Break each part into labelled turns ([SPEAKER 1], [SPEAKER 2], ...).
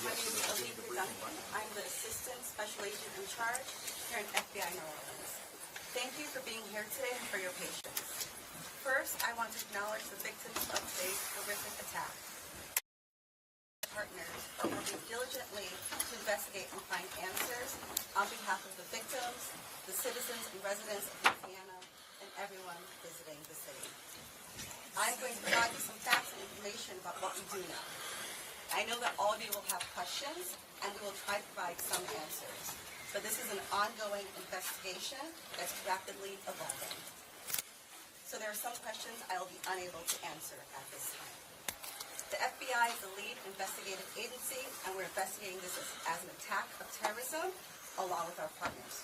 [SPEAKER 1] My name is Alika Duncan. I'm the Assistant Special Agent in charge here in FBI New Orleans. Thank you for being here today and for your patience. First, I want to acknowledge the victims of today's horrific attack. Partners are working diligently to investigate and find answers on behalf of the victims, the citizens and residents of Louisiana, and everyone visiting the city. I'm going to provide you some facts and information about what we do know. I know that all of you will have questions, and we will try to provide some answers. But this is an ongoing investigation that's rapidly evolving. So there are some questions I will be unable to answer at this time. The FBI is the lead investigative agency, and we're investigating this as an attack of terrorism along with our partners.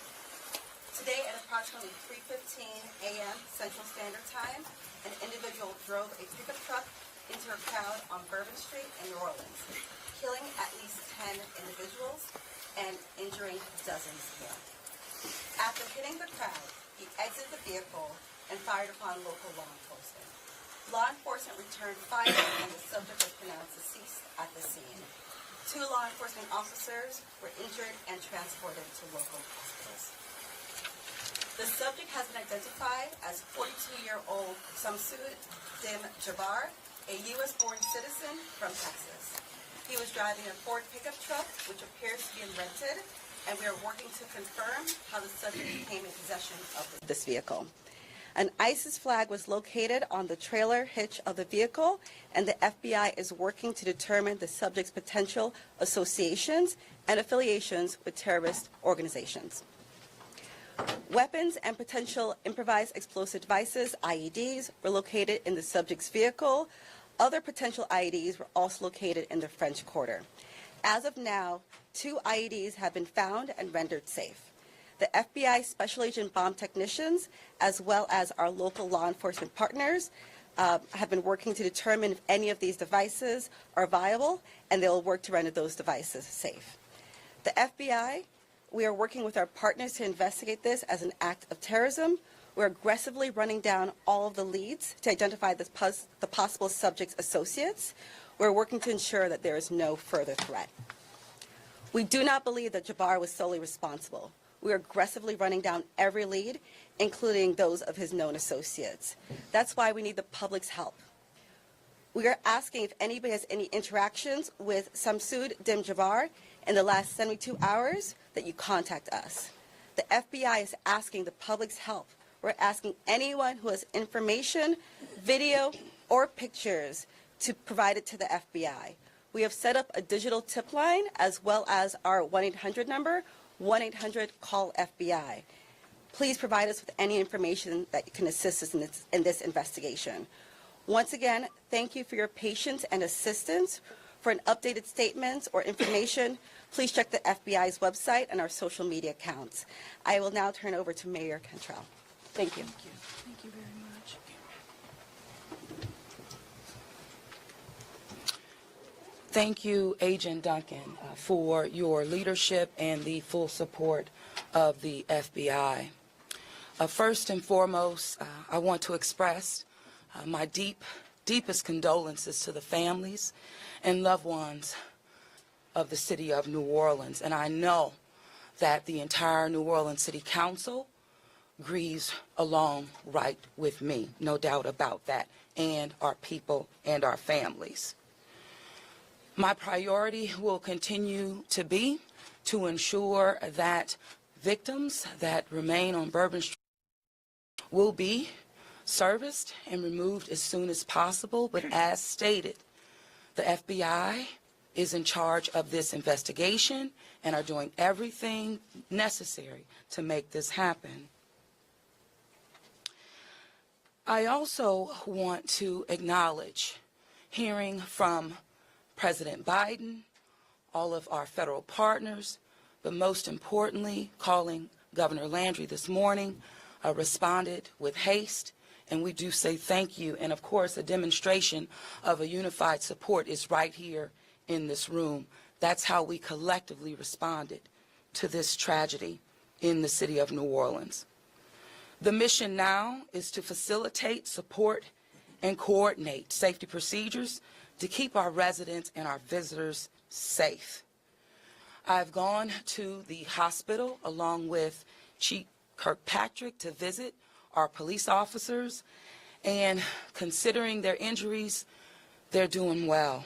[SPEAKER 1] Today at approximately 3:15 a.m. Central Standard Time, an individual drove a pickup truck into a crowd on Bourbon Street in New Orleans, killing at least 10 individuals and injuring dozens more. After hitting the crowd, he exited the vehicle and fired upon local law enforcement. Law enforcement returned fire and the subject was pronounced deceased at the scene. 2 law enforcement officers were injured and transported to local hospitals. The subject has been identified as 42-year-old Samsud Dim Jabbar, a U.S.-born citizen from Texas. He was driving a Ford pickup truck, which appears to be rented, and we are working to confirm how the subject came in possession of this vehicle. An ISIS flag was located on the trailer hitch of the vehicle, and the FBI is working to determine the subject's potential associations and affiliations with terrorist organizations. Weapons and potential improvised explosive devices, IEDs, were located in the subject's vehicle. Other potential IEDs were also located in the French Quarter. As of now, 2 IEDs have been found and rendered safe. The FBI Special Agent bomb technicians, as well as our local law enforcement partners, have been working to determine if any of these devices are viable, and they will work to render those devices safe. The FBI, we are working with our partners to investigate this as an act of terrorism. We're aggressively running down all of the leads to identify the possible subject's associates. We're working to ensure that there is no further threat. We do not believe that Jabbar was solely responsible. We are aggressively running down every lead, including those of his known associates. That's why we need the public's help. We are asking if anybody has any interactions with Samsud Dim Jabbar in the last 72 hours that you contact us. The FBI is asking the public's help. We're asking anyone who has information, video, or pictures to provide it to the FBI. We have set up a digital tip line as well as our 1-800 number, 1-800-CALL-FBI. Please provide us with any information that can assist us in this investigation. Once again, thank you for your patience and assistance. For an updated statement or information, please check the FBI's website and our social media accounts. I will now turn over to Mayor Cantrell. Thank you.
[SPEAKER 2] Thank you. Thank you very much. Thank you, Agent Duncan, for your leadership and the full support of the FBI. First and foremost, I want to express my deepest condolences to the families and loved ones of the city of New Orleans. And I know that the entire New Orleans City Council grieves along right with me, no doubt about that, and our people and our families. My priority will continue to be to ensure that victims that remain on Bourbon Street will be serviced and removed as soon as possible, but as stated, the FBI is in charge of this investigation and are doing everything necessary to make this happen. I also want to acknowledge hearing from President Biden, all of our federal partners, but most importantly, calling Governor Landry this morning, responded with haste, and we do say thank you. And of course, a demonstration of a unified support is right here in this room. That's how we collectively responded to this tragedy in the city of New Orleans. The mission now is to facilitate, support, and coordinate safety procedures to keep our residents and our visitors safe. I've gone to the hospital along with Chief Kirkpatrick to visit our police officers, and considering their injuries, they're doing well.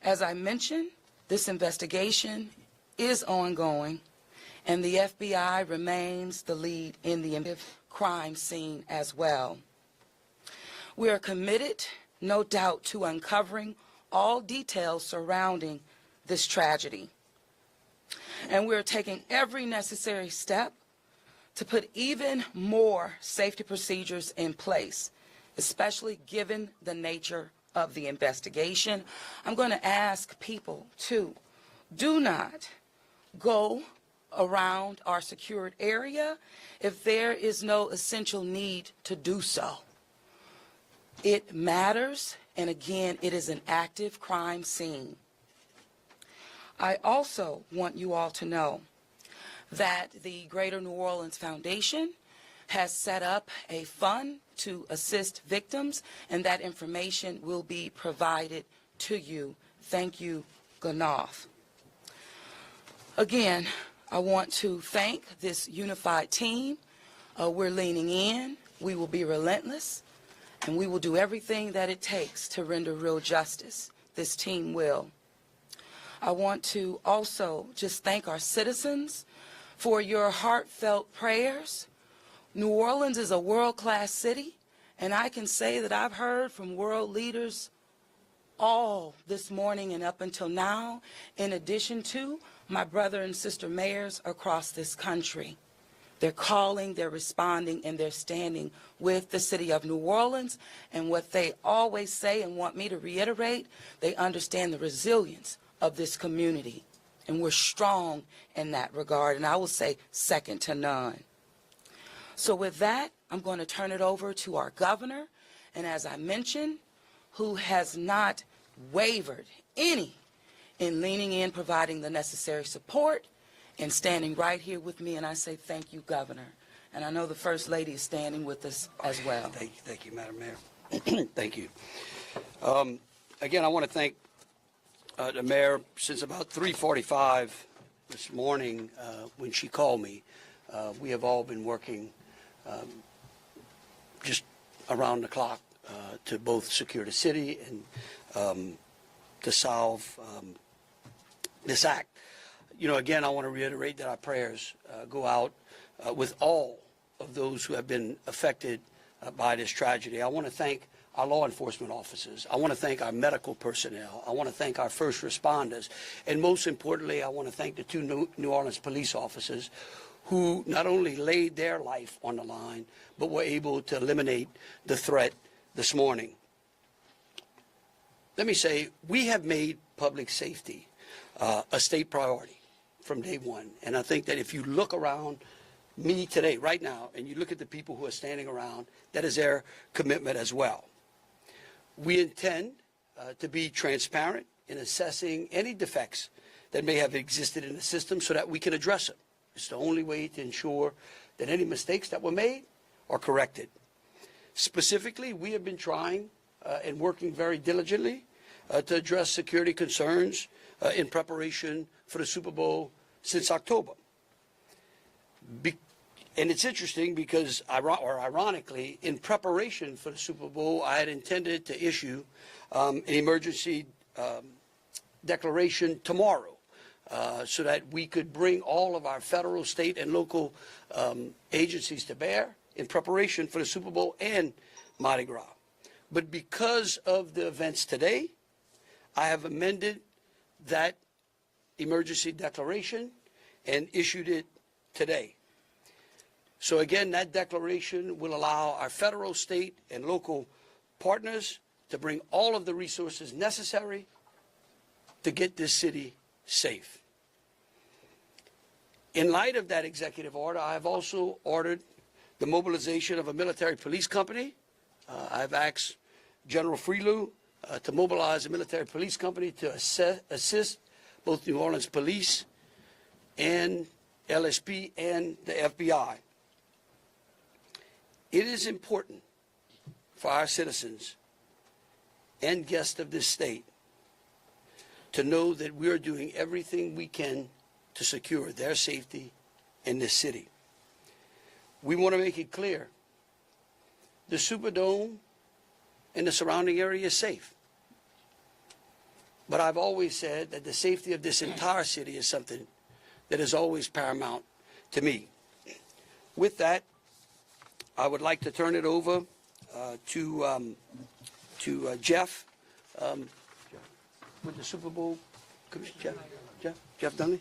[SPEAKER 2] As I mentioned, this investigation is ongoing, and the FBI remains the lead in the crime scene as well. We are committed, no doubt, to uncovering all details surrounding this tragedy. And we're taking every necessary step to put even more safety procedures in place, especially given the nature of the investigation. I'm going to ask people to do not go around our secured area if there is no essential need to do so. It matters, and again, it is an active crime scene. I also want you all to know that the Greater New Orleans Foundation has set up a fund to assist victims, and that information will be provided to you. Thank you, Ganoff. Again, I want to thank this unified team. We're leaning in. We will be relentless, and we will do everything that it takes to render real justice. This team will. I want to also just thank our citizens for your heartfelt prayers. New Orleans is a world-class city, and I can say that I've heard from world leaders all this morning and up until now, in addition to my brother and sister mayors across this country. They're calling, they're responding, and they're standing with the city of New Orleans. And what they always say and want me to reiterate, they understand the resilience of this community. And we're strong in that regard, and I will say second to none. So with that, I'm going to turn it over to our governor, and as I mentioned, who has not wavered any in leaning in, providing the necessary support, and standing right here with me, and I say thank you, Governor. And I know the First Lady is standing with us as well.
[SPEAKER 3] Thank you, Madam Mayor. Thank you. Again, I want to thank the Mayor. Since about 3:45 this morning, when she called me, we have all been working just around the clock to both secure the city and to solve this act. You know, again, I want to reiterate that our prayers go out with all of those who have been affected by this tragedy. I want to thank our law enforcement officers. I want to thank our medical personnel. I want to thank our first responders. And most importantly, I want to thank the two New Orleans police officers who not only laid their life on the line, but were able to eliminate the threat this morning. Let me say, we have made public safety a state priority from day one. And I think that if you look around me today, right now, and you look at the people who are standing around, that is their commitment as well. We intend to be transparent in assessing any defects that may have existed in the system so that we can address them. It's the only way to ensure that any mistakes that were made are corrected. Specifically, we have been trying and working very diligently to address security concerns in preparation for the Super Bowl since October. And it's interesting because, ironically, in preparation for the Super Bowl, I had intended to issue an emergency declaration tomorrow so that we could bring all of our federal, state, and local agencies to bear in preparation for the Super Bowl and Mardi Gras. But because of the events today, I have amended that emergency declaration and issued it today. So again, that declaration will allow our federal, state, and local partners to bring all of the resources necessary to get this city safe. In light of that executive order, I have also ordered the mobilization of a military police company. I've asked General Freelou to mobilize a military police company to assist both New Orleans Police and LSP and the FBI. It is important for our citizens and guests of this state to know that we are doing everything we can to secure their safety in this city. We want to make it clear, the Superdome and the surrounding area is safe. But I've always said that the safety of this entire city is something that is always paramount to me. With that, I would like to turn it over to Jeff with the Super Bowl Commission. Jeff Dunley.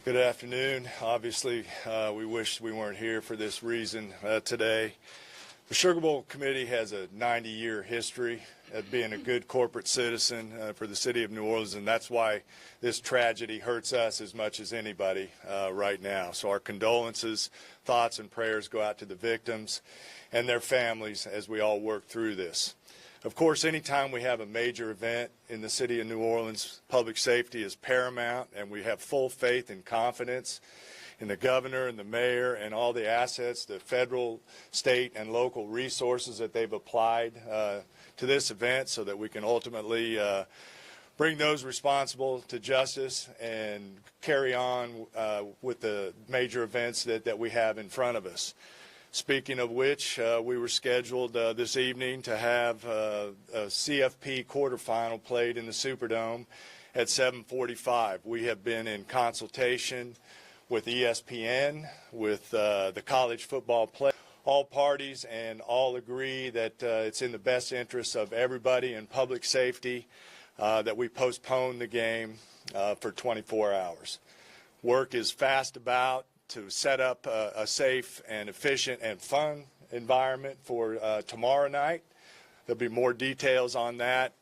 [SPEAKER 4] Good afternoon. Obviously, we wish we weren't here for this reason today. The Sugar Bowl Committee has a 90-year history of being a good corporate citizen for the city of New Orleans, and that's why this tragedy hurts us as much as anybody right now. So our condolences, thoughts, and prayers go out to the victims and their families as we all work through this. Of course, anytime we have a major event in the city of New Orleans, public safety is paramount, and we have full faith and confidence in the governor and the mayor and all the assets, the federal, state, and local resources that they've applied to this event so that we can ultimately bring those responsible to justice and carry on with the major events that we have in front of us. Speaking of which, we were scheduled this evening to have a CFP quarterfinal played in the Superdome at 7:45. We have been in consultation with ESPN, with the college football play, all parties, and all agree that it's in the best interest of everybody and public safety that we postpone the game for 24 hours. Work is fast about to set up a safe and efficient and fun environment for tomorrow night. There'll be more details on that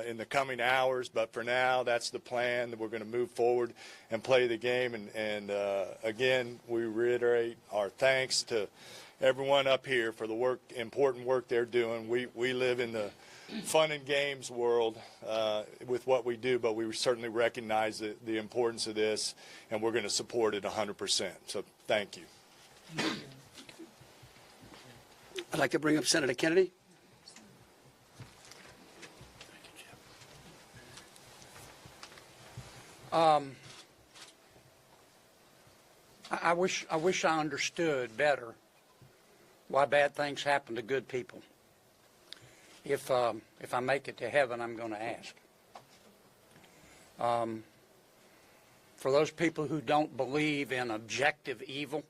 [SPEAKER 4] in the coming hours, but for now, that's the plan, that we're going to move forward and play the game. And again, we reiterate our thanks to everyone up here for the important work they're doing. We live in the fun and games world with what we do, but we certainly recognize the importance of this, and we're going to support it 100%. So thank you.
[SPEAKER 3] I'd like to bring up Senator Kennedy.
[SPEAKER 5] I wish I understood better why bad things happen to good people. If I make it to heaven, I'm going to ask. For those people who don't believe in objective evil,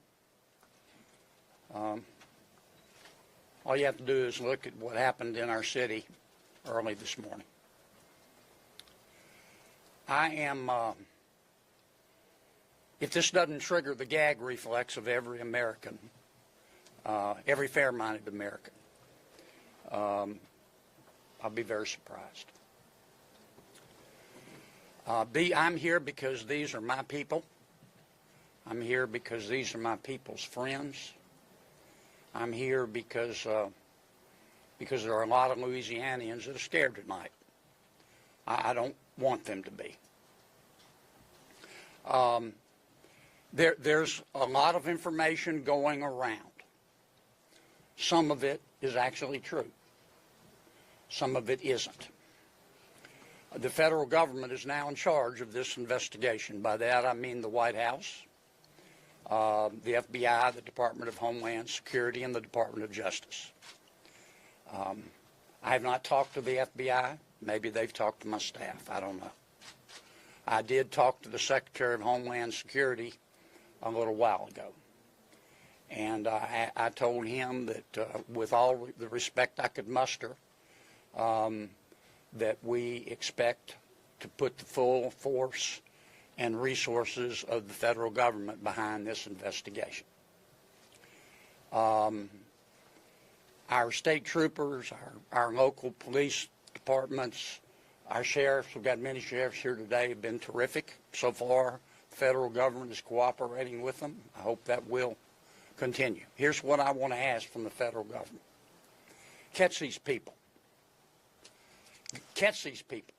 [SPEAKER 5] all you have to do is look at what happened in our city early this morning. If this doesn't trigger the gag reflex of every American, every fair-minded American, I'll be very surprised. I'm here because these are my people. I'm here because these are my people's friends. I'm here because there are a lot of Louisianians that are scared tonight. I don't want them to be. There's a lot of information going around. Some of it is actually true. Some of it isn't. The federal government is now in charge of this investigation. By that I mean the White House, the FBI, the Department of Homeland Security, and the Department of Justice. I have not talked to the FBI. Maybe they've talked to my staff. I don't know. I did talk to the Secretary of Homeland Security a little while ago. And I told him that with all the respect I could muster, that we expect to put the full force and resources of the federal government behind this investigation. Our state troopers, our local police departments, our sheriffs, we've got many sheriffs here today, have been terrific so far. The federal government is cooperating with them. I hope that will continue. Here's what I want to ask from the federal government. Catch these people. Catch these people.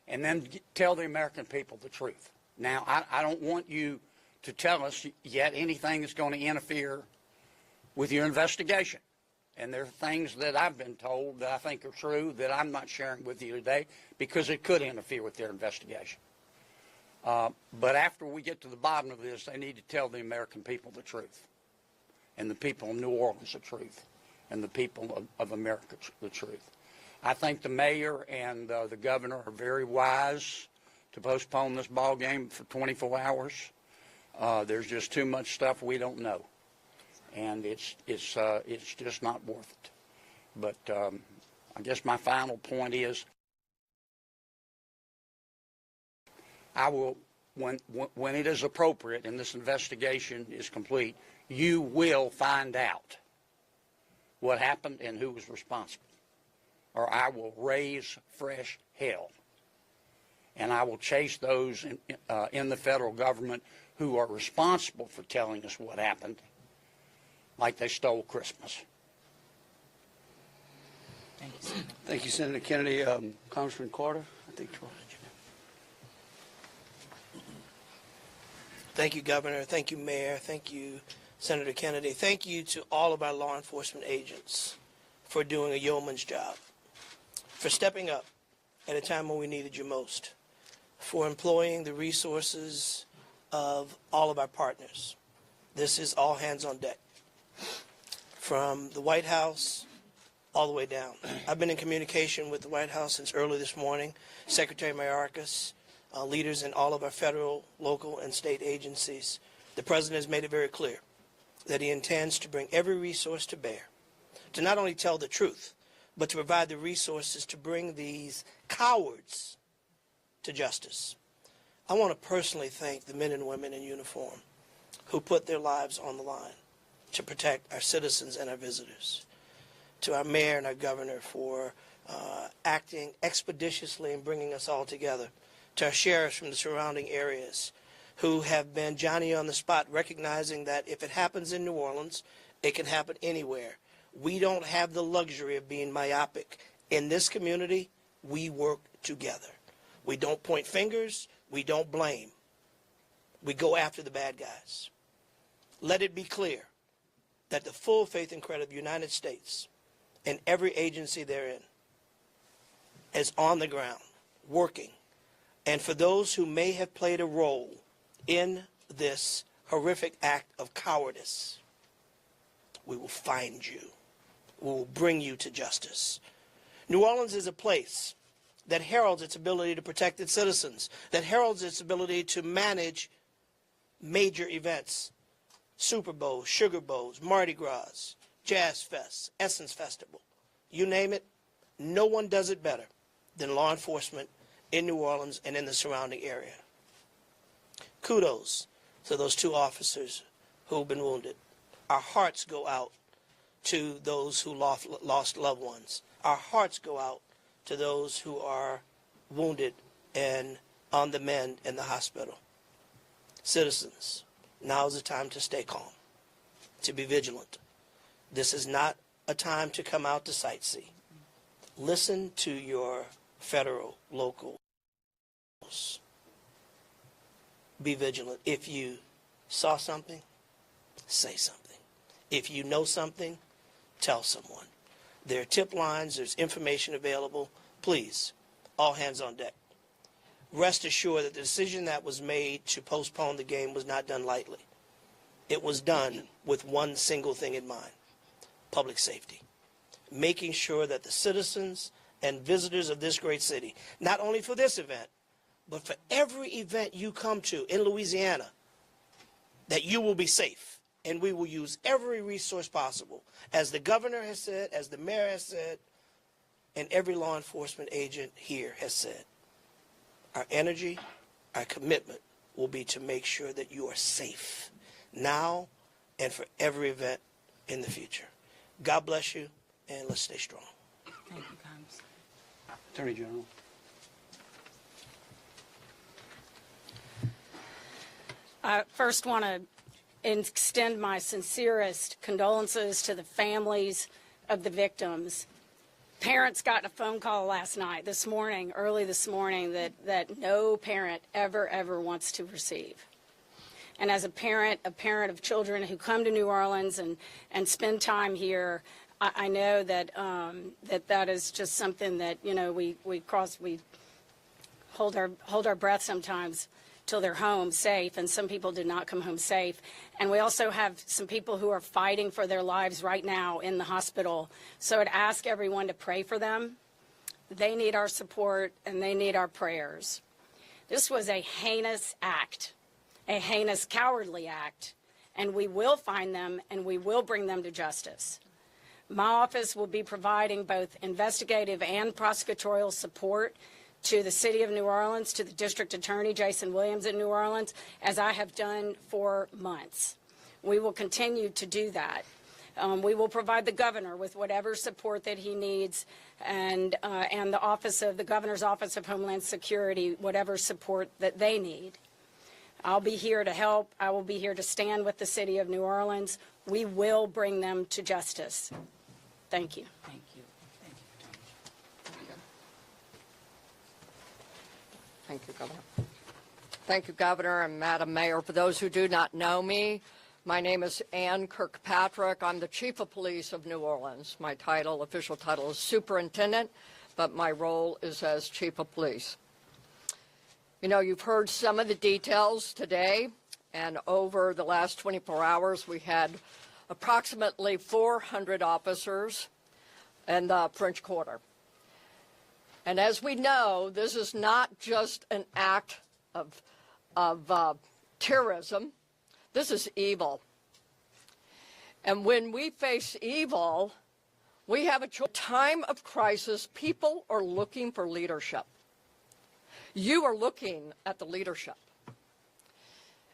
[SPEAKER 5] And then tell the American people the truth. Now, I don't want you to tell us yet anything that's going to interfere with your investigation. And there are things that I've been told that I think are true that I'm not sharing with you today because it could interfere with their investigation. But after we get to the bottom of this, they need to tell the American people the truth, and the people of New Orleans the truth, and the people of America the truth. I think the mayor and the governor are very wise to postpone this ball game for 24 hours. There's just too much stuff we don't know, and it's just not worth it. But I guess my final point is, I will, when it is appropriate and this investigation is complete, you will find out what happened and who was responsible, or I will raise fresh hell. And I will chase those in the federal government who are responsible for telling us what happened, like they stole Christmas.
[SPEAKER 2] Thank you, Senator.
[SPEAKER 3] Thank you, Senator Kennedy. Congressman Carter, I think.
[SPEAKER 6] Thank you, Governor. Thank you, Mayor. Thank you, Senator Kennedy. Thank you to all of our law enforcement agents for doing a yeoman's job, for stepping up at a time when we needed you most, for employing the resources of all of our partners. This is all hands on deck, from the White House all the way down. I've been in communication with the White House since early this morning, Secretary Mayorkas, leaders in all of our federal, local, and state agencies. The President has made it very clear that he intends to bring every resource to bear to not only tell the truth, but to provide the resources to bring these cowards to justice. I want to personally thank the men and women in uniform who put their lives on the line to protect our citizens and our visitors. To our mayor and our governor for acting expeditiously and bringing us all together. To our sheriffs from the surrounding areas who have been Johnny on the spot, recognizing that if it happens in New Orleans, it can happen anywhere. We don't have the luxury of being myopic. In this community, we work together. We don't point fingers. We don't blame. We go after the bad guys. Let it be clear that the full faith and credit of the United States and every agency therein is on the ground, working. And for those who may have played a role in this horrific act of cowardice, we will find you. We will bring you to justice. New Orleans is a place that heralds its ability to protect its citizens, that heralds its ability to manage major events, Super Bowls, Sugar Bowls, Mardi Gras, Jazz Fest, Essence Festival. You name it, no one does it better than law enforcement in New Orleans and in the surrounding area. Kudos to those two officers who've been wounded. Our hearts go out to those who lost loved ones. Our hearts go out to those who are wounded and on the mend in the hospital. Citizens, now is the time to stay calm, to be vigilant. This is not a time to come out to sightsee. Listen to your federal, local. Be vigilant. If you saw something, say something. If you know something, tell someone. There are tip lines, there's information available. Please, all hands on deck. Rest assured that the decision that was made to postpone the game was not done lightly. It was done with one single thing in mind: public safety. Making sure that the citizens and visitors of this great city, not only for this event, but for every event you come to in Louisiana, that you will be safe. And we will use every resource possible, as the governor has said, as the mayor has said, and every law enforcement agent here has said. Our energy, our commitment will be to make sure that you are safe now and for every event in the future. God bless you, and let's stay strong.
[SPEAKER 2] Thank you, Congressman.
[SPEAKER 3] Attorney General.
[SPEAKER 7] I first want to extend my sincerest condolences to the families of the victims. Parents got a phone call early this morning, that no parent ever wants to receive. And as a parent of children who come to New Orleans and spend time here, I know that that is just something that, you know, we hold our breath sometimes till they're home safe, and some people did not come home safe. And we also have some people who are fighting for their lives right now in the hospital. So I'd ask everyone to pray for them. They need our support and they need our prayers. This was a heinous act, a heinous, cowardly act, and we will find them and we will bring them to justice. My office will be providing both investigative and prosecutorial support to the City of New Orleans, to the District Attorney, Jason Williams in New Orleans, as I have done for months. We will continue to do that. We will provide the governor with whatever support that he needs, and the Governor's Office of Homeland Security, whatever support that they need. I'll be here to help. I will be here to stand with the City of New Orleans. We will bring them to justice. Thank you.
[SPEAKER 2] Thank you.
[SPEAKER 8] Thank you, Governor. Thank you, Governor and Madam Mayor. For those who do not know me, my name is Ann Kirkpatrick. I'm the Chief of Police of New Orleans. My official title is Superintendent, but my role is as Chief of Police. You know, you've heard some of the details today, and over the last 24 hours, we had approximately 400 officers in the French Quarter. And as we know, this is not just an act of terrorism. This is evil. And when we face evil, we have a choice. Time of crisis, people are looking for leadership. You are looking at the leadership.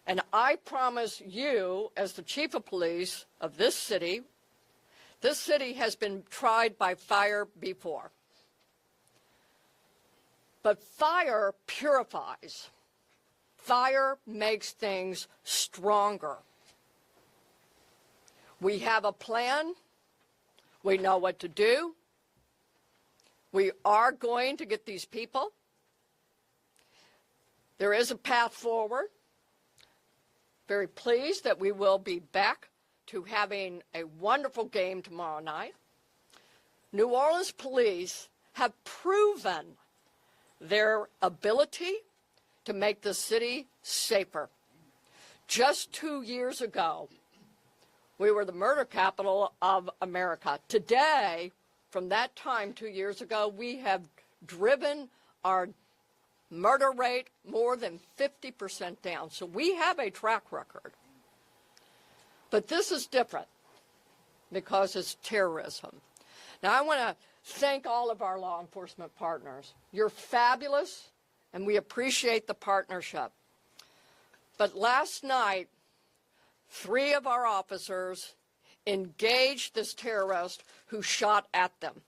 [SPEAKER 8] And I promise you, as the Chief of Police of this city has been tried by fire before. But fire purifies. Fire makes things stronger. We have a plan. We know what to do. We are going to get these people. There is a path forward. Very pleased that we will be back to having a wonderful game tomorrow night. New Orleans police have proven their ability to make the city safer. Just 2 years ago, we were the murder capital of America. Today, from that time 2 years ago, we have driven our murder rate more than 50% down. So we have a track record. But this is different because it's terrorism. Now, I want to thank all of our law enforcement partners. You're fabulous, and we appreciate the partnership. But last night, 3 of our officers engaged this terrorist who shot at them.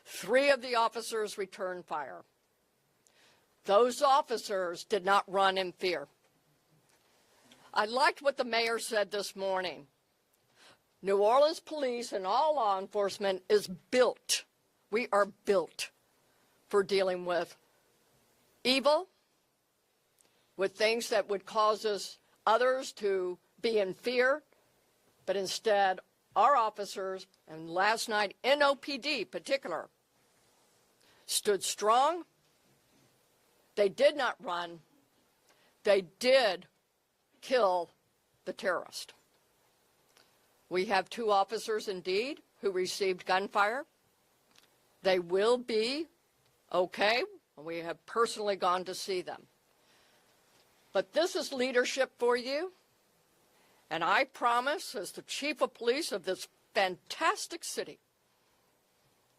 [SPEAKER 8] 3 of the officers returned fire. Those officers did not run in fear. I liked what the mayor said this morning. New Orleans police and all law enforcement is built. We are built for dealing with evil, with things that would cause others to be in fear, but instead our officers, and last night NOPD in particular, stood strong. They did not run. They did kill the terrorist. We have 2 officers, indeed, who received gunfire. They will be okay. We have personally gone to see them. But this is leadership for you. And I promise, as the Chief of Police of this fantastic city,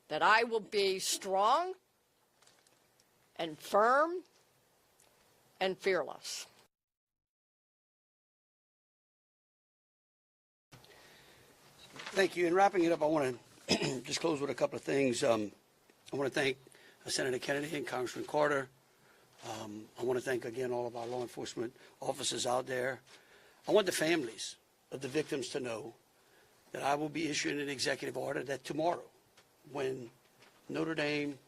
[SPEAKER 8] that I will be strong and firm and fearless.
[SPEAKER 3] Thank you. In wrapping it up, I want to just close with a couple of things. I want to thank Senator Kennedy and Congressman Carter. I want to thank again all of our law enforcement officers out there. I want the families of the victims to know that I will be issuing an executive order that tomorrow, when Notre Dame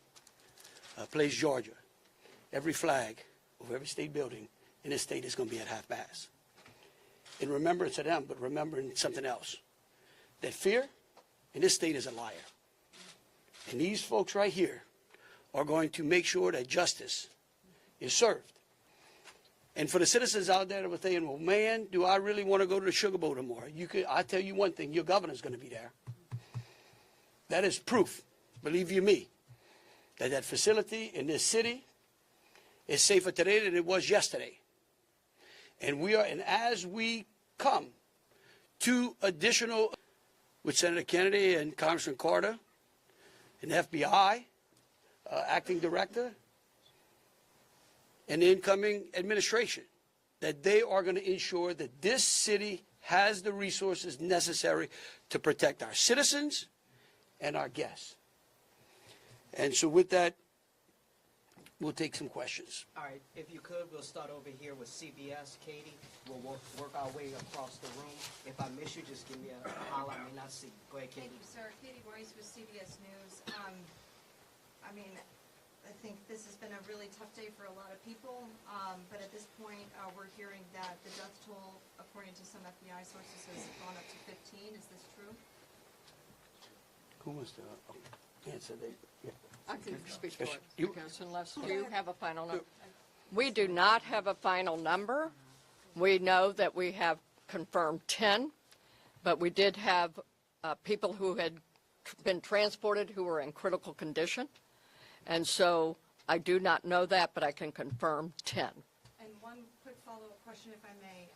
[SPEAKER 3] plays Georgia, every flag of every state building in this state is going to be at half-mast. In remembrance of them, but remembering something else. That fear in this state is a liar. And these folks right here are going to make sure that justice is served. And for the citizens out there that were saying, well, man, do I really want to go to the Sugar Bowl tomorrow? I tell you one thing, your governor's going to be there. That is proof, believe you me, that that facility in this city is safer today than it was yesterday. And as we come to additional, with Senator Kennedy and Congressman Carter, and FBI, acting director, and the incoming administration, that they are going to ensure that this city has the resources necessary to protect our citizens and our guests. And so with that, we'll take some questions.
[SPEAKER 9] All right, if you could, we'll start over here with CBS. Katie, we'll work our way across the room. If I miss you, just give me a holler. I may not see. Go ahead, Katie.
[SPEAKER 10] Thank you, sir. Katie Royce with CBS News. I think this has been a really tough day for a lot of people, but at this point, we're hearing that the death toll, according to some FBI sources, has gone up to 15. Is this true?
[SPEAKER 3] Who wants to answer that? Yeah.
[SPEAKER 8] I can speak for it,
[SPEAKER 3] You-
[SPEAKER 8] because unless you have a final number. We do not have a final number. We know that we have confirmed 10, but we did have people who had been transported who were in critical condition. And so I do not know that, but I can confirm 10.
[SPEAKER 10] And one quick follow-up question, if I may.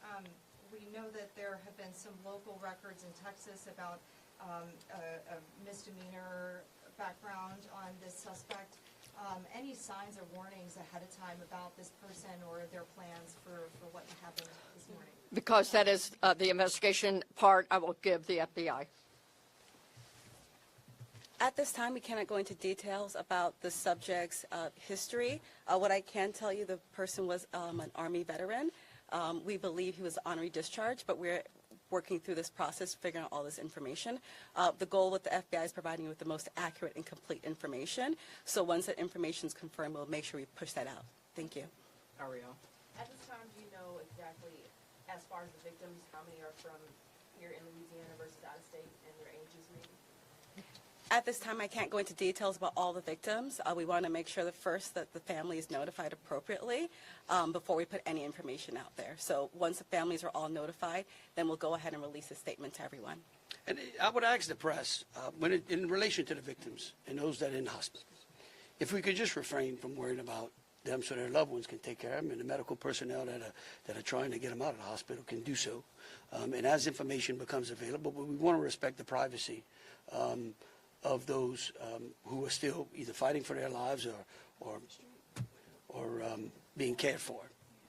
[SPEAKER 10] We know that there have been some local records in Texas about a misdemeanor background on this suspect. Any signs or warnings ahead of time about this person or their plans for what happened this morning?
[SPEAKER 8] Because that is the investigation part, I will give the FBI.
[SPEAKER 1] At this time, we cannot go into details about the subject's history. What I can tell you, the person was an Army veteran. We believe he was honorary discharged, but we're working through this process, figuring out all this information. The goal with the FBI is providing you with the most accurate and complete information. So once that information is confirmed, we'll make sure we push that out. Thank you.
[SPEAKER 9] Ariel.
[SPEAKER 11] At this time, do you know exactly, as far as the victims, how many are from here in Louisiana versus out of state, and their ages maybe?
[SPEAKER 1] At this time, I can't go into details about all the victims. We want to make sure that first that the family is notified appropriately before we put any information out there. So once the families are all notified, then we'll go ahead and release a statement to everyone.
[SPEAKER 3] And I would ask the press, in relation to the victims and those that are in hospitals, if we could just refrain from worrying about them so their loved ones can take care of them, and the medical personnel that are trying to get them out of the hospital can do so. And as information becomes available, but we want to respect the privacy of those who are still either fighting for their lives or being cared for.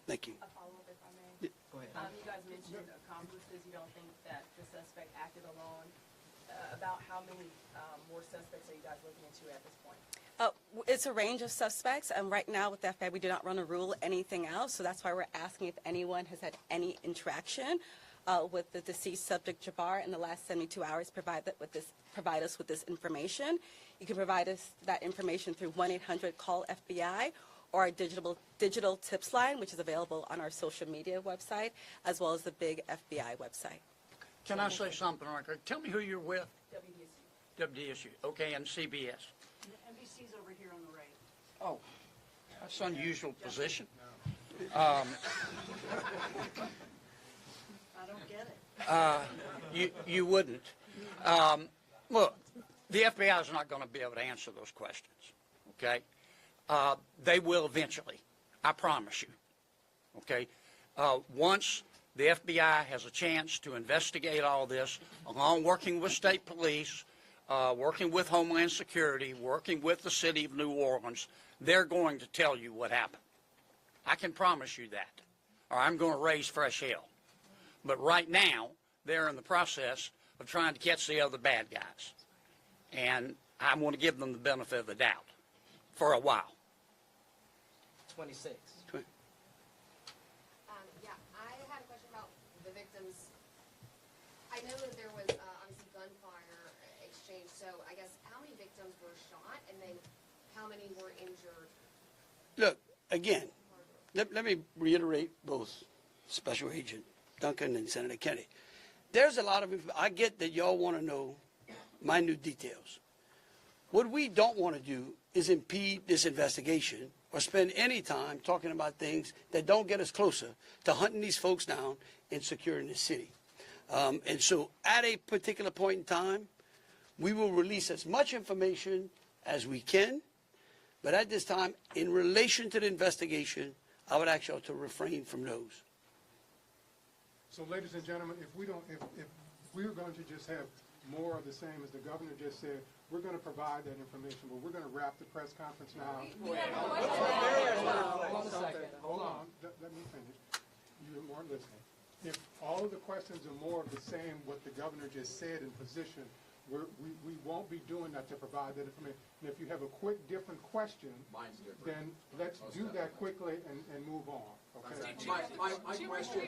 [SPEAKER 3] Thank you.
[SPEAKER 11] A follow-up, if I may.
[SPEAKER 9] Go ahead.
[SPEAKER 11] You guys mentioned accomplices. You don't think that the suspect acted alone. About how many more suspects are you guys looking into at this point?
[SPEAKER 1] It's a range of suspects, and right now with the FBI, we do not want to rule anything out, so that's why we're asking if anyone has had any interaction with the deceased subject Jabbar in the last 72 hours, provide us with this information. You can provide us that information through 1-800-CALL-FBI or our digital tips line, which is available on our social media website, as well as the big FBI website.
[SPEAKER 5] Can I say something right quick? Tell me who you're with.
[SPEAKER 11] WDSU.
[SPEAKER 5] WDSU. Okay, and CBS.
[SPEAKER 11] NBC's over here on the right.
[SPEAKER 5] Oh, that's an unusual position.
[SPEAKER 11] I don't get it.
[SPEAKER 5] You wouldn't. Look, the FBI is not going to be able to answer those questions, okay? They will eventually, I promise you, okay? Once the FBI has a chance to investigate all this, along working with state police, working with Homeland Security, working with the city of New Orleans, they're going to tell you what happened. I can promise you that, or I'm going to raise fresh hell. But right now, they're in the process of trying to catch the other bad guys. And I want to give them the benefit of the doubt for a while.
[SPEAKER 9] 26.
[SPEAKER 11] Yeah, I had a question about the victims. I know that there was obviously gunfire
[SPEAKER 12] exchange. So I guess how many victims were shot and then how many were injured?
[SPEAKER 3] Look, again, let me reiterate both Special Agent Duncan and Senator Kennedy. There's a lot of, I get that y'all want to know minute details. What we don't want to do is impede this investigation or spend any time talking about things that don't get us closer to hunting these folks down and securing the city. And so at a particular point in time, we will release as much information as we can. But at this time, in relation to the investigation, I would ask y'all to refrain from those.
[SPEAKER 13] So, ladies and gentlemen, if we're going to just have more of the same as the governor just said, we're going to provide that information, but we're going to wrap the press conference now. Hold on. Let me finish. You weren't listening. If all of the questions are more of the same, what the governor just said in position, we won't be doing that to provide that information. And if you have a quick different question, then let's do that quickly and move on. Okay?
[SPEAKER 14] My question.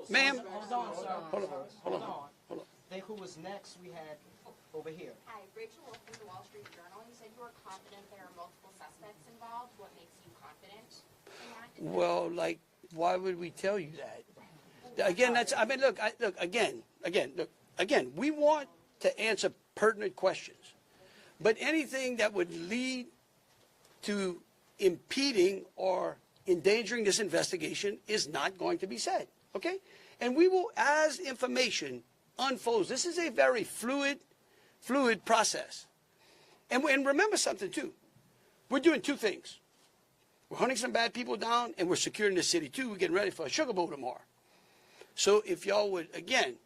[SPEAKER 3] Ma'am.
[SPEAKER 9] Hold on. Then who was next? We had over here.
[SPEAKER 12] Hi, Rachel Wolf from the Wall Street Journal. You said you were confident there are multiple suspects involved. What makes you confident in that?
[SPEAKER 3] Well, like, why would we tell you that? Again, again, we want to answer pertinent questions. But anything that would lead to impeding or endangering this investigation is not going to be said, okay? And we will, as information unfolds, this is a very fluid process. And remember something, too. We're doing two things. We're hunting some bad people down, and we're securing the city, too. We're getting ready for a Sugar Bowl tomorrow. So if y'all would, again,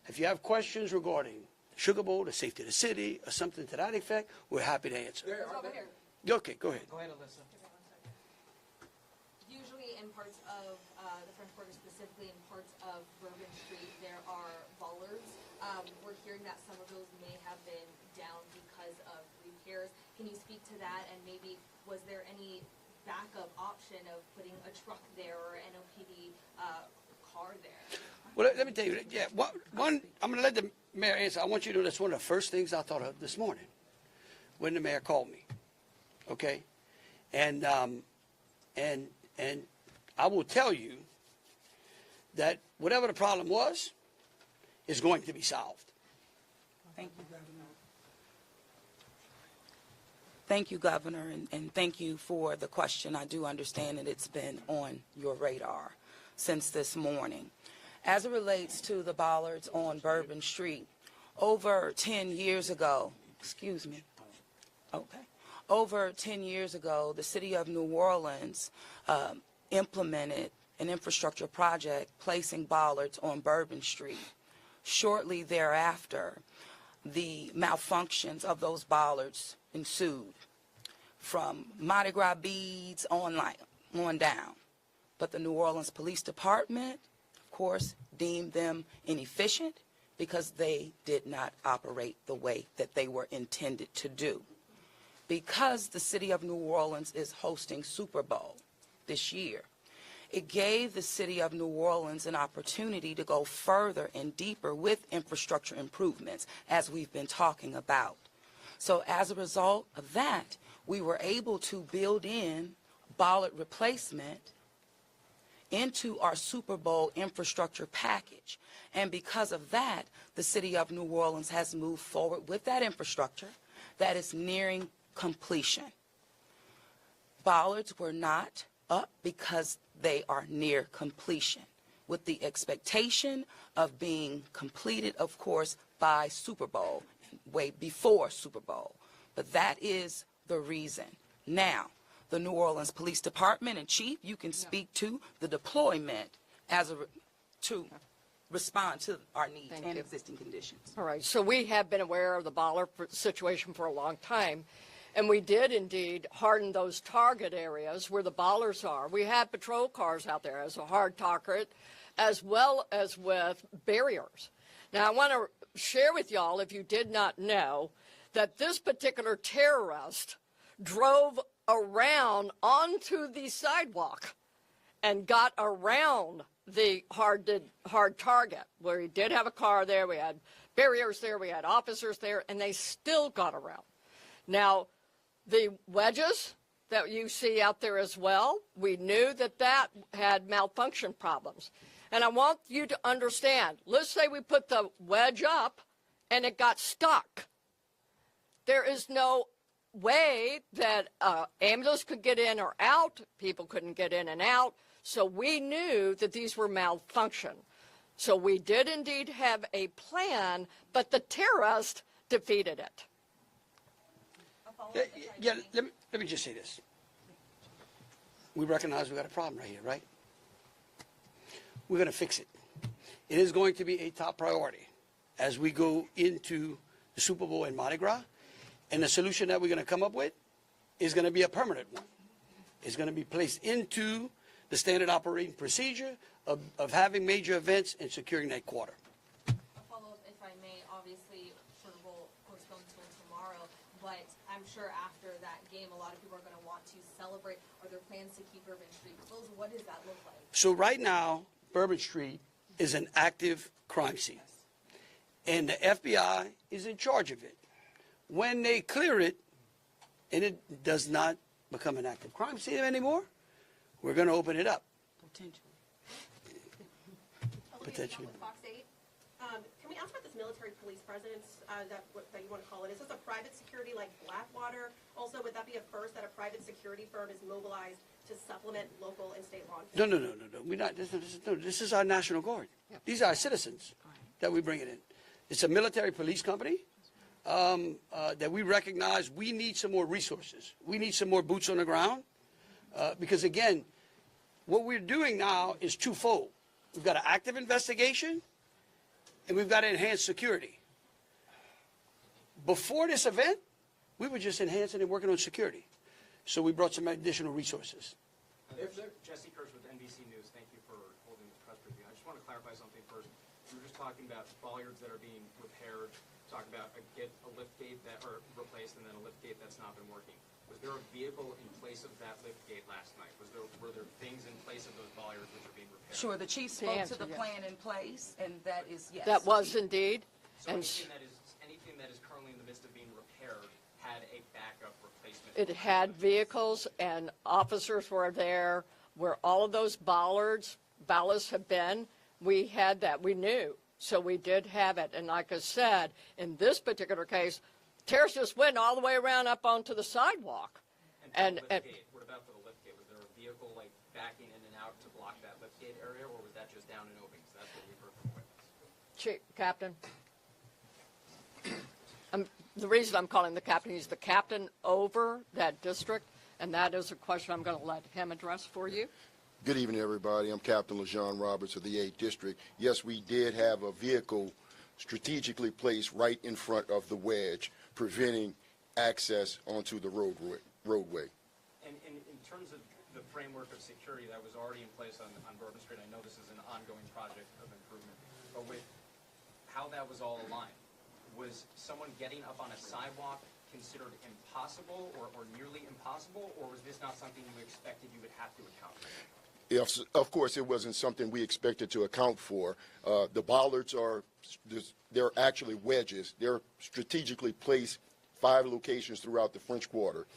[SPEAKER 3] if you have questions regarding Sugar Bowl, the safety of the city, or something to that effect, we're happy to answer. Okay, go ahead.
[SPEAKER 9] Go ahead, Alyssa.
[SPEAKER 15] Usually in parts of the French Quarter, specifically in parts of Bourbon Street, there are bollards. We're hearing that some of those may have been down because of repairs. Can you speak to that? And maybe was there any backup option of putting a truck there or NOPD car there?
[SPEAKER 3] Well, let me tell you, yeah, one, I'm going to let the mayor answer. I want you to know that's one of the first things I thought of this morning when the mayor called me, okay? And I will tell you that whatever the problem was is going to be solved.
[SPEAKER 2] Thank you, Governor. Thank you, Governor, and thank you for the question. I do understand that it's been on your radar since this morning. As it relates to the bollards on Bourbon Street, over 10 years ago, over 10 years ago, the city of New Orleans implemented an infrastructure project placing bollards on Bourbon Street. Shortly thereafter, the malfunctions of those bollards ensued from Mardi Gras beads on down. But the New Orleans Police Department, of course, deemed them inefficient because they did not operate the way that they were intended to do. Because the city of New Orleans is hosting Super Bowl this year, it gave the city of New Orleans an opportunity to go further and deeper with infrastructure improvements, as we've been talking about. So as a result of that, we were able to build in bollard replacement into our Super Bowl infrastructure package. And because of that, the city of New Orleans has moved forward with that infrastructure that is nearing completion. Bollards were not up because they are near completion, with the expectation of being completed, of course, by Super Bowl, way before Super Bowl. But that is the reason. Now, the New Orleans Police Department and Chief, you can speak to the deployment to respond to our needs and existing conditions.
[SPEAKER 8] All right, so we have been aware of the bollard situation for a long time, and we did indeed harden those target areas where the bollards are. We have patrol cars out there as a hard target, as well as with barriers. Now, I want to share with y'all, if you did not know, that this particular terrorist drove around onto the sidewalk and got around the hard target, where he did have a car there, we had barriers there, we had officers there, and they still got around. Now, the wedges that you see out there as well, we knew that that had malfunction problems. And I want you to understand, let's say we put the wedge up and it got stuck. There is no way that ambulance could get in or out, people couldn't get in and out, so we knew that these were malfunction. So we did indeed have a plan, but the terrorist defeated it.
[SPEAKER 3] Yeah, let me just say this. We recognize we got a problem right here, right? We're going to fix it. It is going to be a top priority as we go into the Super Bowl and Mardi Gras. And the solution that we're going to come up with is going to be a permanent one. It's going to be placed into the standard operating procedure of having major events and securing that quarter.
[SPEAKER 15] A follow-up, if I may. Obviously, Sugar Bowl postponed until tomorrow, but I'm sure after that game, a lot of people are going to want to celebrate. Are there plans to keep Bourbon Street closed? What does that look like?
[SPEAKER 3] So right now, Bourbon Street is an active crime scene, and the FBI is in charge of it. When they clear it, and it does not become an active crime scene anymore, we're going to open it up. Potentially.
[SPEAKER 14] Fox 8. Can we ask about this military police presence that you want to call it? Is this a private security like Blackwater? Also, would that be a first that a private security firm is mobilized to supplement local and state law enforcement?
[SPEAKER 3] No. We're not. This is our National Guard. These are our citizens that we bring it in. It's a military police company that we recognize we need some more resources. We need some more boots on the ground because, again, what we're doing now is twofold. We've got an active investigation and we've got enhanced security. Before this event, we were just enhancing and working on security. So we brought some additional resources.
[SPEAKER 16] Jesse Kirsch with NBC News. Thank you for holding this press briefing. I just want to clarify something first. You were just talking about bollards that are being repaired, talking about a lift gate that are replaced and then a lift gate that's not been working. Was there a vehicle in place of that lift gate last night? Were there things in place of those bollards which are being repaired?
[SPEAKER 2] Sure, the chief spoke to the plan in place, and that is yes.
[SPEAKER 8] That was indeed.
[SPEAKER 16] So anything that is currently in the midst of being repaired had a backup replacement?
[SPEAKER 8] It had vehicles and officers were there where all of those ballasts have been. We had that. We knew. So we did have it. And like I said, in this particular case, terrorists just went all the way around up onto the sidewalk.
[SPEAKER 16] And what about for the lift gate? Was there a vehicle like backing in and out to block that lift gate area, or was that just down and open? Because that's what we've heard from witnesses.
[SPEAKER 8] Chief, Captain. The reason I'm calling the captain, he's the captain over that district, and that is a question I'm going to let him address for you.
[SPEAKER 17] Good evening, everybody. I'm Captain LeJean Roberts of the 8th District. Yes, we did have a vehicle strategically placed right in front of the wedge, preventing access onto the roadway.
[SPEAKER 16] And in terms of the framework of security that was already in place on Bourbon Street, I know this is an ongoing project of improvement, but with how that was all aligned, was someone getting up on a sidewalk considered impossible or nearly impossible, or was this not something you expected you would have to account for?
[SPEAKER 17] Yes, of course, it wasn't something we expected to account for. The bollards they're actually wedges. They're strategically placed 5 locations throughout the French Quarter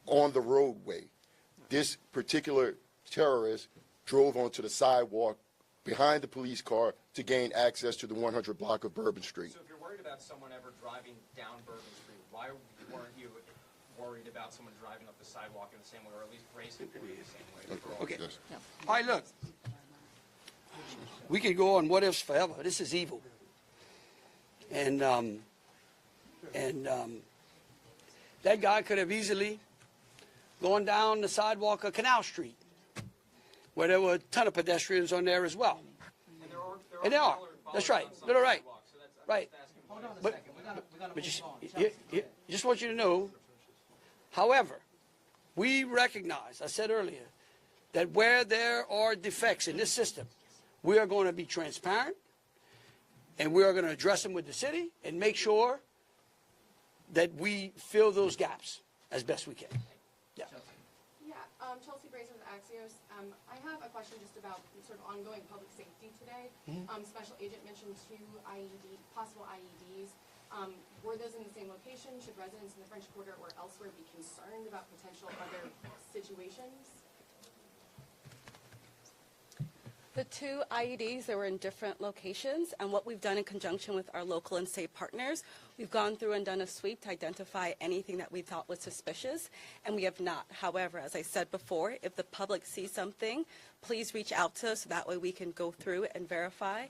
[SPEAKER 17] on the roadway. This particular terrorist drove onto the sidewalk behind the police car to gain access to the 100 block of Bourbon Street.
[SPEAKER 16] So if you're worried about someone ever driving down Bourbon Street, why weren't you worried about someone driving up the sidewalk in the same way, or at least racing through it the same way?
[SPEAKER 3] Okay. All right, look. We could go on what ifs forever. This is evil. And that guy could have easily gone down the sidewalk of Canal Street, where there were a ton of pedestrians on there as well. And there are. That's right. No, right. Right. But just want you to know, however, we recognize, I said earlier, that where there are defects in this system, we are going to be transparent, and we are going to address them with the city and make sure that we fill those gaps as best we can. Yeah.
[SPEAKER 11] Yeah, Chelsea Bracer with Axios. I have a question just about sort of ongoing public safety today. Special Agent mentioned two possible IEDs. Were those in the same location? Should residents in the French Quarter or elsewhere be concerned about potential other situations?
[SPEAKER 1] The two IEDs, they were in different locations, and what we've done in conjunction with our local and state partners, we've gone through and done a sweep to identify anything that we thought was suspicious, and we have not. However, as I said before, if the public sees something, please reach out to us so that way we can go through and verify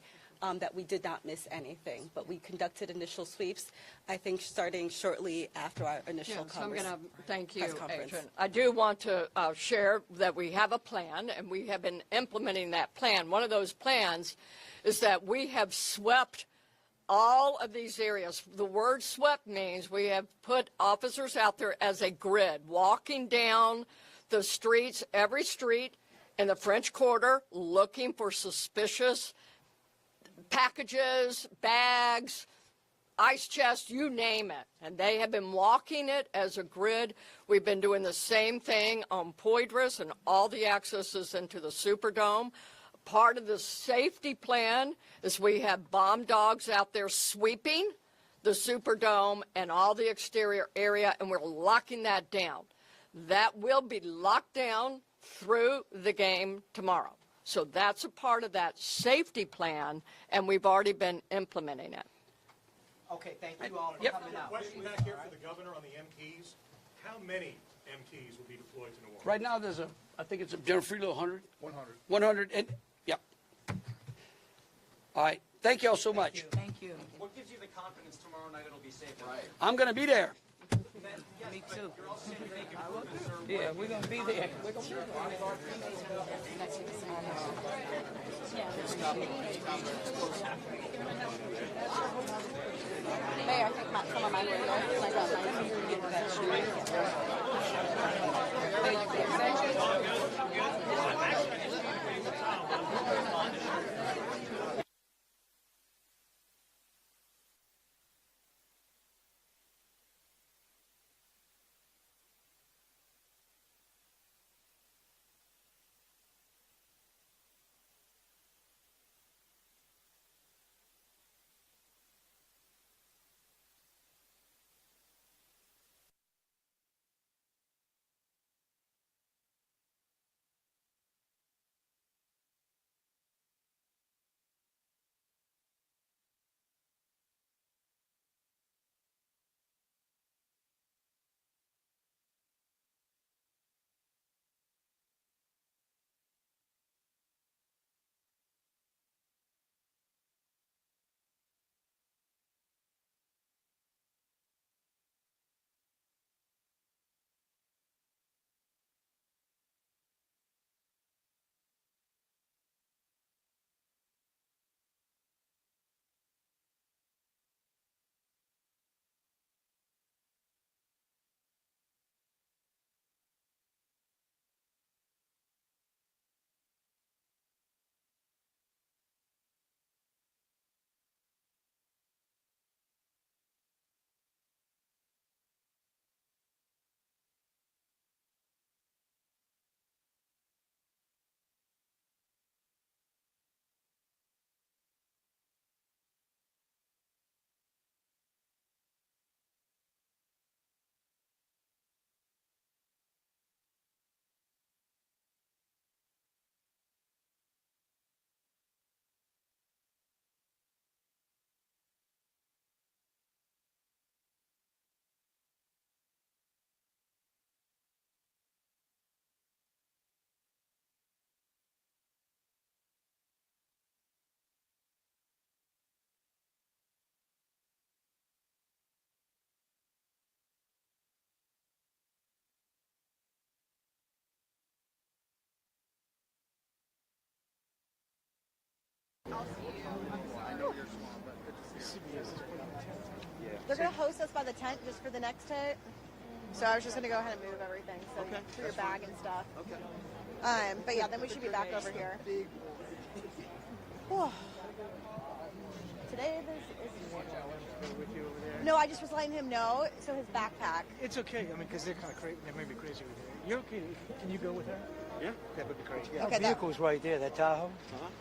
[SPEAKER 1] that we did not miss anything. But we conducted initial sweeps, I think, starting shortly after our initial
[SPEAKER 8] So I'm going to thank you,
[SPEAKER 1] press conference.
[SPEAKER 8] Agent. I do want to share that we have a plan, and we have been implementing that plan. One of those plans is that we have swept all of these areas. The word swept means we have put officers out there as a grid, walking down the streets, every street in the French Quarter, looking for suspicious packages, bags, ice chests, you name it. And they have been walking it as a grid. We've been doing the same thing on Poydras and all the accesses into the Superdome. Part of the safety plan is we have bomb dogs out there sweeping the Superdome and all the exterior area, and we're locking that down. That will be locked down through the game tomorrow. So that's a part of that safety plan, and we've already been implementing it.
[SPEAKER 9] Okay, thank you all for coming out.
[SPEAKER 18] Question back here for the governor on the MPs. How many MPs will be deployed to New Orleans?
[SPEAKER 3] Right now, there's I think it's General Freelo, 100?
[SPEAKER 18] 100.
[SPEAKER 3] 100, and, yeah. All right, thank you all so much.
[SPEAKER 2] Thank you.
[SPEAKER 16] What gives you the confidence tomorrow night it'll be safe? Right.
[SPEAKER 3] I'm going to be there.
[SPEAKER 2] Me too. Yeah, we're going to be there. We're going to be there.
[SPEAKER 1] Mayor, I think some of mine were
[SPEAKER 19] They're going to host us by the tent just for the next hit. So I was just going to go ahead and move everything. So for your bag and stuff. Okay. But yeah, then we should be back over here. Today is
[SPEAKER 20] there with you over there?
[SPEAKER 19] No, I just was letting him know. So his backpack.
[SPEAKER 20] It's okay. I mean, because they're kind of crazy. They may be crazy over there. You're okay. Can you go with her?
[SPEAKER 21] Yeah.
[SPEAKER 20] That would be great.
[SPEAKER 21] Yeah.
[SPEAKER 19] Okay,
[SPEAKER 20] The vehicle's right there, that Tahoe.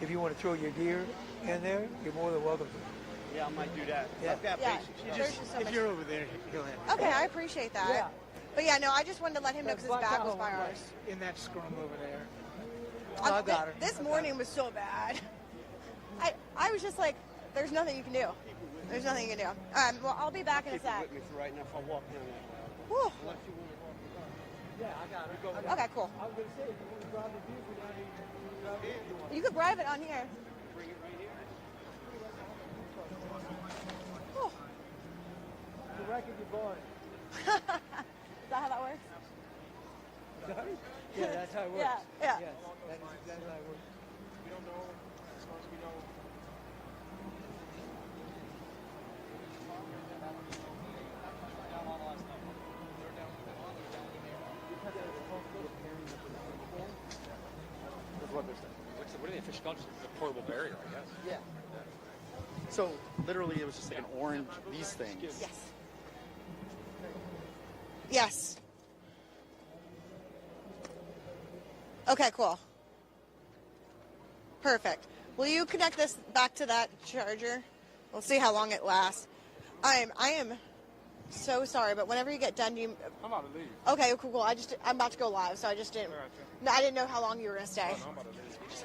[SPEAKER 20] If you want to throw your gear in there, you're more than welcome to.
[SPEAKER 21] Yeah, I might do that.
[SPEAKER 20] Yeah.
[SPEAKER 21] I've got
[SPEAKER 19] Yeah.
[SPEAKER 21] patience.
[SPEAKER 20] You
[SPEAKER 19] There's
[SPEAKER 20] just,
[SPEAKER 19] just so
[SPEAKER 20] if
[SPEAKER 19] much-
[SPEAKER 20] you're over there, you'll have it.
[SPEAKER 19] Okay, I appreciate that.
[SPEAKER 20] Yeah.
[SPEAKER 19] But yeah, no, I just wanted to let him know
[SPEAKER 20] That
[SPEAKER 19] because his
[SPEAKER 20] black
[SPEAKER 19] bag was
[SPEAKER 20] Tahoe
[SPEAKER 19] by
[SPEAKER 20] one
[SPEAKER 19] ours.
[SPEAKER 20] in that scrum over there.
[SPEAKER 19] I
[SPEAKER 20] I got her.
[SPEAKER 19] This morning was so bad. I was just like, there's nothing you can do. There's nothing you can do. Well, I'll be back in a
[SPEAKER 21] Keep it
[SPEAKER 19] sec.
[SPEAKER 21] with me for right now if I walk down there.
[SPEAKER 19] Whew.
[SPEAKER 21] Unless you want to walk around.
[SPEAKER 20] Yeah, I got her.
[SPEAKER 19] Okay, cool.
[SPEAKER 20] I was going to say, if you want to drive the vehicle down here, you can drive it.
[SPEAKER 19] You could drive it on here.
[SPEAKER 21] Bring it right here.
[SPEAKER 19] Whew.
[SPEAKER 20] The record you bought.
[SPEAKER 19] Is that how that works?
[SPEAKER 20] Sorry? Yeah, that's how it works.
[SPEAKER 19] Yeah, yeah.
[SPEAKER 20] Yes, that's exactly how it works.
[SPEAKER 18] We don't know, as far as we know.
[SPEAKER 21] What are the official colors? It's a portable barrier, I guess.
[SPEAKER 19] Yeah.
[SPEAKER 21] So literally, it was just like an orange. These things.
[SPEAKER 19] Yes. Yes. Okay, cool. Perfect. Will you connect this back to that charger? We'll see how long it lasts. I am so sorry, but whenever you get done, do you...
[SPEAKER 18] I'm about to leave.
[SPEAKER 19] Okay, cool. I'm about to go live, so I just didn't... No, I didn't know how long you were going to stay.
[SPEAKER 18] I'm about to leave.